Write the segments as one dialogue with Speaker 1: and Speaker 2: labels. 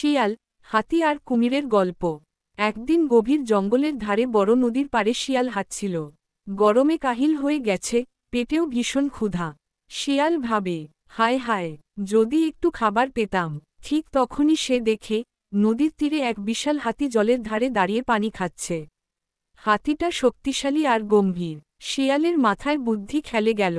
Speaker 1: শিয়াল, হাতি আর কুমিরের গল্প। একদিন গভীর জঙ্গলের ধারে বড় নদীর পাড়ে শিয়াল হাঁটছিল। গরমে কাহিল হয়ে গেছে, পেটেও ভীষণ ক্ষুধা। শিয়াল ভাবে, হায় হায়, যদি একটু খাবার পেতাম। ঠিক তখনই সে দেখে, নদীর তীরে এক বিশাল হাতি জলের ধারে দাঁড়িয়ে পানি খাচ্ছে। হাতিটা শক্তিশালী আর গম্ভীর। শিয়ালের মাথায় বুদ্ধি খেলে গেল।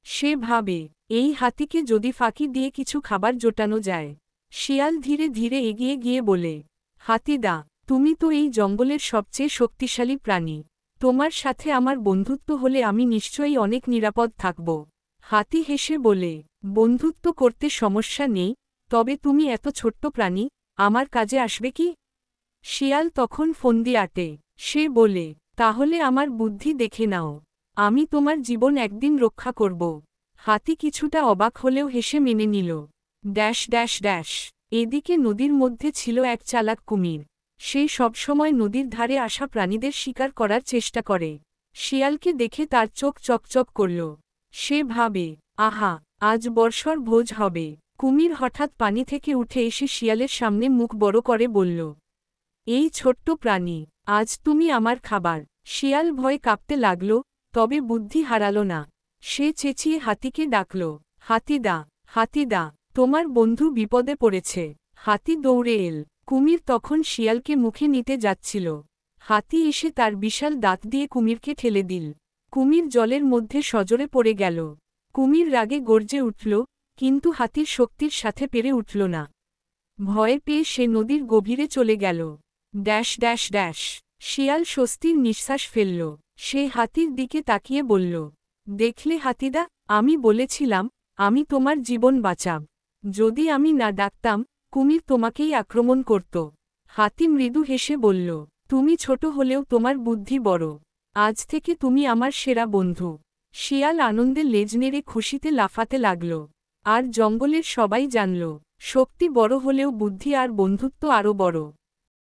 Speaker 1: সে ভাবে, এই হাতিকে যদি ফাঁকি দিয়ে কিছু খাবার জোটানো যায়। শিয়াল ধীরে ধীরে এগিয়ে গিয়ে বলে, হাতিদা, তুমি তো এই জঙ্গলের সবচেয়ে শক্তিশালী প্রাণী। তোমার সাথে আমার বন্ধুত্ব হলে আমি নিশ্চয়ই অনেক নিরাপদ থাকব। হাতি হেসে বলে, বন্ধুত্ব করতে সমস্যা নেই, তবে তুমি এত ছোট্ট প্রাণী, আমার কাজে আসবে কি? শিয়াল তখন ফন্দি আটে। সে বলে, তাহলে আমার বুদ্ধি দেখে নাও। আমি তোমার জীবন একদিন রক্ষা করব। হাতি কিছুটা অবাক হলেও হেসে মেনে নিল। Dash dash dash. এদিকে নদীর মধ্যে ছিল এক চালাক কুমির। সে সবসময় নদীর ধারে আসা প্রাণীদের শিকার করার চেষ্টা করে। শিয়ালকে দেখে তার চোখ চকচক করল। সে ভাবে, আহা, আজ বর্ষর ভোজ হবে। কুমির হঠাৎ পানি থেকে উঠে এসে শিয়ালের সামনে মুখ বড় করে বলল, এই ছোট্ট প্রাণী, আজ তুমি আমার খাবার। শিয়াল ভয়ে কাঁপতে লাগল, তবে বুদ্ধি হারাল না। সে চেঁচিয়ে হাতিকে ডাকল, হাতিদা, হাতিদা, তোমার বন্ধু বিপদে পড়েছে। হাতি দৌড়ে এল। কুমির তখন শিয়ালকে মুখে নিতে যাচ্ছিল। হাতি এসে তার বিশাল দাঁত দিয়ে কুমিরকে ঠেলে দিল। কুমির জলের মধ্যে সজোরে পড়ে গেল। কুমির রাগে গর্জে উঠল, কিন্তু হাতির শক্তির সাথে পেরে উঠল না। ভয়ে পেয়ে সে নদীর গভীরে চলে গেল। Dash dash dash. শিয়াল স্বস্তির নিঃশ্বাস ফেলল। সে হাতির দিকে তাকিয়ে বলল, দেখলে হাতিদা, আমি বলেছিলাম, আমি তোমার জীবন বাঁচাব। যদি আমি না ডাকতাম, কুমির তোমাকেই আক্রমণ করত। হাতি মৃদু হেসে বলল, তুমি ছোট হলেও তোমার বুদ্ধি বড়। আজ থেকে তুমি আমার সেরা বন্ধু। শিয়াল আনন্দে লেজ নেড়ে খুশিতে লাফাতে লাগল। আর জঙ্গলের সবাই জানল, শক্তি বড় হলেও বুদ্ধি আর বন্ধুত্ব আরও বড়।